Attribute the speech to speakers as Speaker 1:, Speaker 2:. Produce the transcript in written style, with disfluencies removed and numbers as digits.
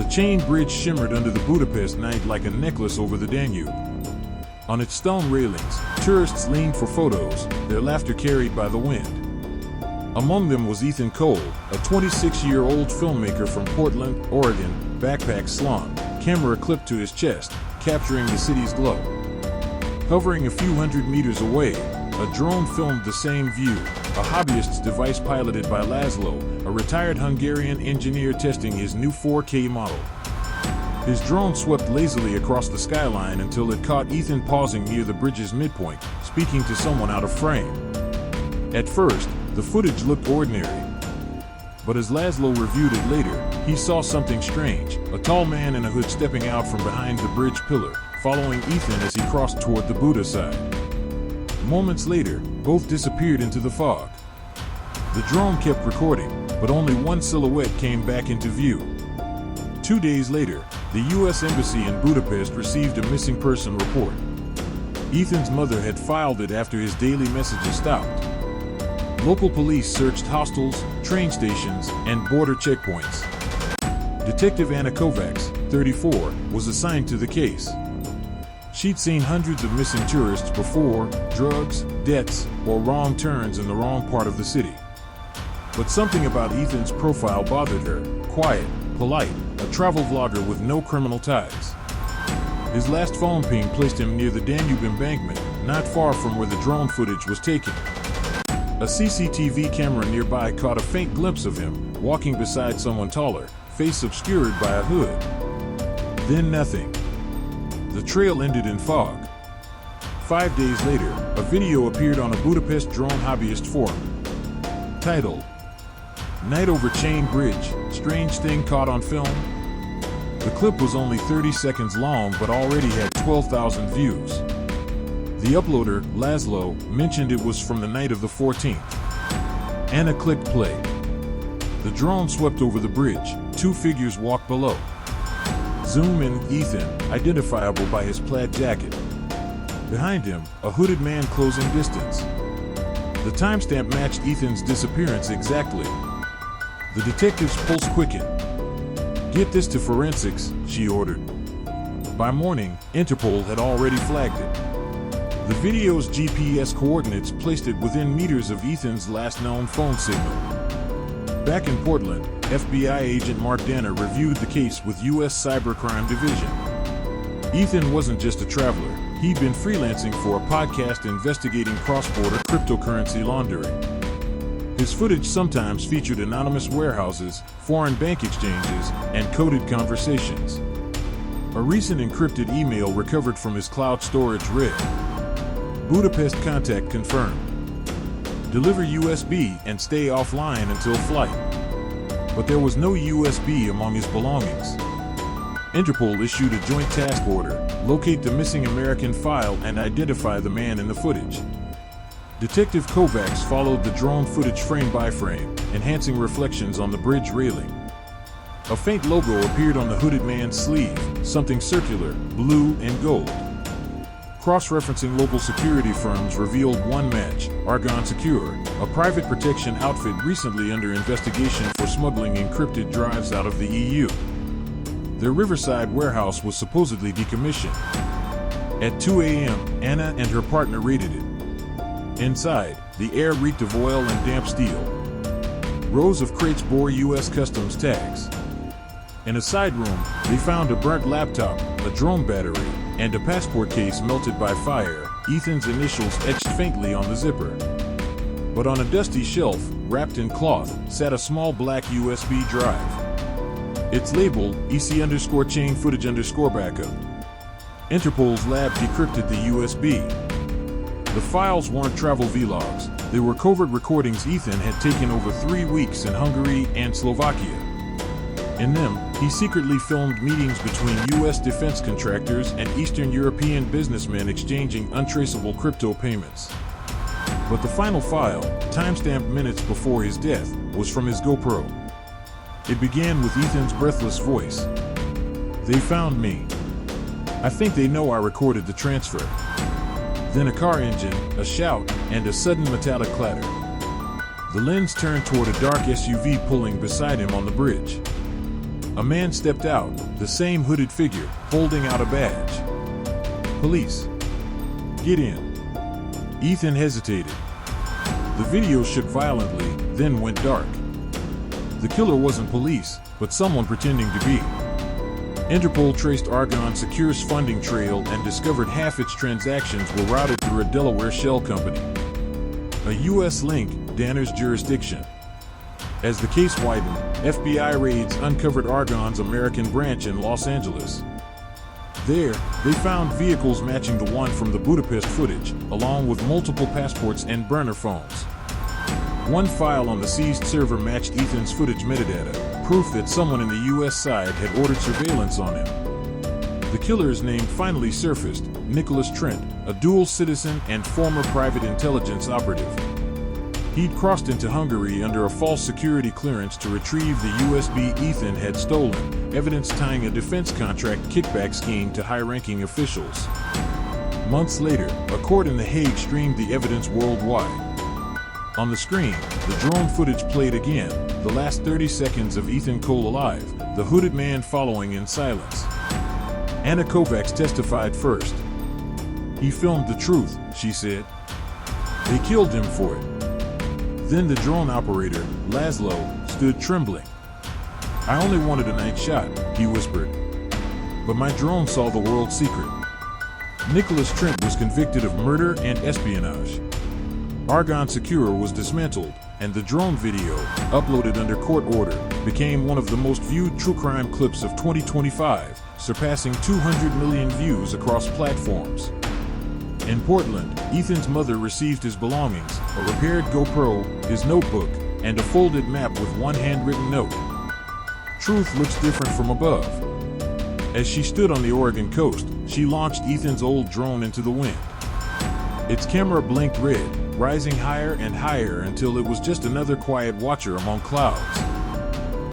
Speaker 1: The chain bridge shimmered under the Budapest night like a necklace over the Danube. On its stone railings, tourists leaned for photos, their laughter carried by the wind. Among them was Ethan Cole, a 26-year-old filmmaker from Portland, Oregon, backpack slung, camera clipped to his chest, capturing the city's glow. Hovering a few hundred meters away, a drone filmed the same view, a hobbyist's device piloted by Laszlo, a retired Hungarian engineer testing his new 4K model. His drone swept lazily across the skyline until it caught Ethan pausing near the bridge's midpoint, speaking to someone out of frame. At first, the footage looked ordinary. But as Laszlo reviewed it later, he saw something strange, a tall man in a hood stepping out from behind the bridge pillar, following Ethan as he crossed toward the Buda side. Moments later, both disappeared into the fog. The drone kept recording, but only one silhouette came back into view. 2 days later, the U.S. Embassy in Budapest received a missing person report. Ethan's mother had filed it after his daily messages stopped. Local police searched hostels, train stations, and border checkpoints. Detective Anna Kovacs, 34, was assigned to the case. She'd seen hundreds of missing tourists before: drugs, debts, or wrong turns in the wrong part of the city. But something about Ethan's profile bothered her: quiet, polite, a travel vlogger with no criminal ties. His last phone ping placed him near the Danube embankment, not far from where the drone footage was taken. A CCTV camera nearby caught a faint glimpse of him, walking beside someone taller, face obscured by a hood. Then nothing. The trail ended in fog. 5 days later, a video appeared on a Budapest drone hobbyist forum. Titled, "Night over Chain Bridge, Strange Thing Caught on Film." The clip was only 30 seconds long but already had 12,000 views. The uploader, Laszlo, mentioned it was from the night of the 14th. Anna clicked play. The drone swept over the bridge. 2 figures walked below. Zoom in: Ethan, identifiable by his plaid jacket. Behind him, a hooded man closing distance. The timestamp matched Ethan's disappearance exactly. The detective's pulse quickened. "Get this to forensics," she ordered. By morning, Interpol had already flagged it. The video's GPS coordinates placed it within meters of Ethan's last known phone signal. Back in Portland, FBI agent Mark Danner reviewed the case with U.S. Cybercrime Division. Ethan wasn't just a traveler, he'd been freelancing for a podcast investigating cross-border cryptocurrency laundering. His footage sometimes featured anonymous warehouses, foreign bank exchanges, and coded conversations. A recent encrypted email recovered from his cloud storage read, "Budapest contact confirmed. Deliver USB and stay offline until flight." But there was no USB among his belongings. Interpol issued a joint task order: locate the missing American file and identify the man in the footage. Detective Kovacs followed the drone footage frame by frame, enhancing reflections on the bridge railing. A faint logo appeared on the hooded man's sleeve, something circular, blue and gold. Cross-referencing local security firms revealed one match: Argon Secure, a private protection outfit recently under investigation for smuggling encrypted drives out of the EU. Their Riverside warehouse was supposedly decommissioned. At 2 a.m., Anna and her partner raided it. Inside, the air reeked of oil and damp steel. Rows of crates bore U.S. Customs tags. In a side room, they found a burnt laptop, a drone battery, and a passport case melted by fire, Ethan's initials etched faintly on the zipper. But on a dusty shelf, wrapped in cloth, sat a small black USB drive. It's labeled EC_chain footage_backup. Interpol's lab decrypted the USB. The files weren't travel vlogs, they were covert recordings Ethan had taken over 3 weeks in Hungary and Slovakia. In them, he secretly filmed meetings between U.S. defense contractors and Eastern European businessmen exchanging untraceable crypto payments. But the final file, timestamped minutes before his death, was from his GoPro. It began with Ethan's breathless voice. "They found me. I think they know I recorded the transfer." Then a car engine, a shout, and a sudden metallic clatter. The lens turned toward a dark SUV pulling beside him on the bridge. A man stepped out, the same hooded figure, holding out a badge. "Police. Get in." Ethan hesitated. The video shook violently, then went dark. The killer wasn't police, but someone pretending to be. Interpol traced Argonne Secure's funding trail and discovered half its transactions were routed through a Delaware shell company. A U.S. link, Danner's jurisdiction. As the case widened, FBI raids uncovered Argonne's American branch in Los Angeles. There, they found vehicles matching the one from the Budapest footage, along with multiple passports and burner phones. One file on the seized server matched Ethan's footage metadata, proof that someone in the U.S. side had ordered surveillance on him. The killer's name finally surfaced: Nicholas Trent, a dual citizen and former private intelligence operative. He'd crossed into Hungary under a false security clearance to retrieve the USB Ethan had stolen, evidence tying a defense contract kickback scheme to high-ranking officials. Months later, a court in The Hague streamed the evidence worldwide. On the screen, the drone footage played again, the last 30 seconds of Ethan Cole alive, the hooded man following in silence. Anna Kovacs testified first. "He filmed the truth," she said. "They killed him for it." Then the drone operator, Laszlo, stood trembling. "I only wanted a night shot," he whispered. "But my drone saw the world's secret." Nicholas Trent was convicted of murder and espionage. Argonne Secure was dismantled, and the drone video, uploaded under court order, became one of the most viewed true crime clips of 2025, surpassing 200 million views across platforms. In Portland, Ethan's mother received his belongings, a repaired GoPro, his notebook, and a folded map with one handwritten note. "Truth looks different from above." As she stood on the Oregon coast, she launched Ethan's old drone into the wind. Its camera blinked red, rising higher and higher until it was just another quiet watcher among clouds.